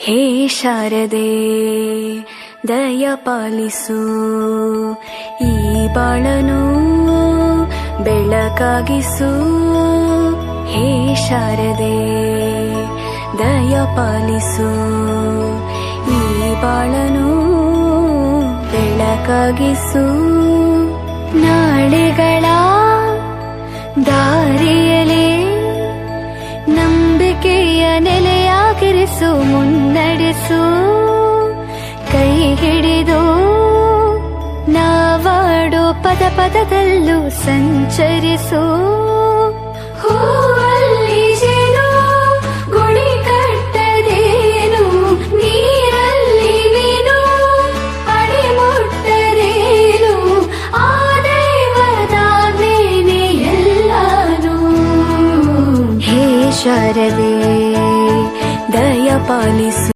ಹೇ ಶಾರದೆ ದಯ ಪಾಲಿಸು, ಈ ಬಾಳನು ಬೆಳಕಾಗಿಸು. ಹೇ ಶಾರದೆ ದಯ ಪಾಲಿಸು, ಈ ಬಾಳನು ಬೆಳಕಾಗಿಸು. ನಾಳೆಗಳ ದಾರಿಯಲೇ ನಂಬಿಕೆಯ ನೆಲೆಯಾಗಿರಿಸು, ಮುನ್ನಡೆಸು. ಕೈ ಹಿಡಿದು ನಾವಾಡೋ ಪದ ಪದದಲ್ಲೂ ಸಂಚರಿಸು.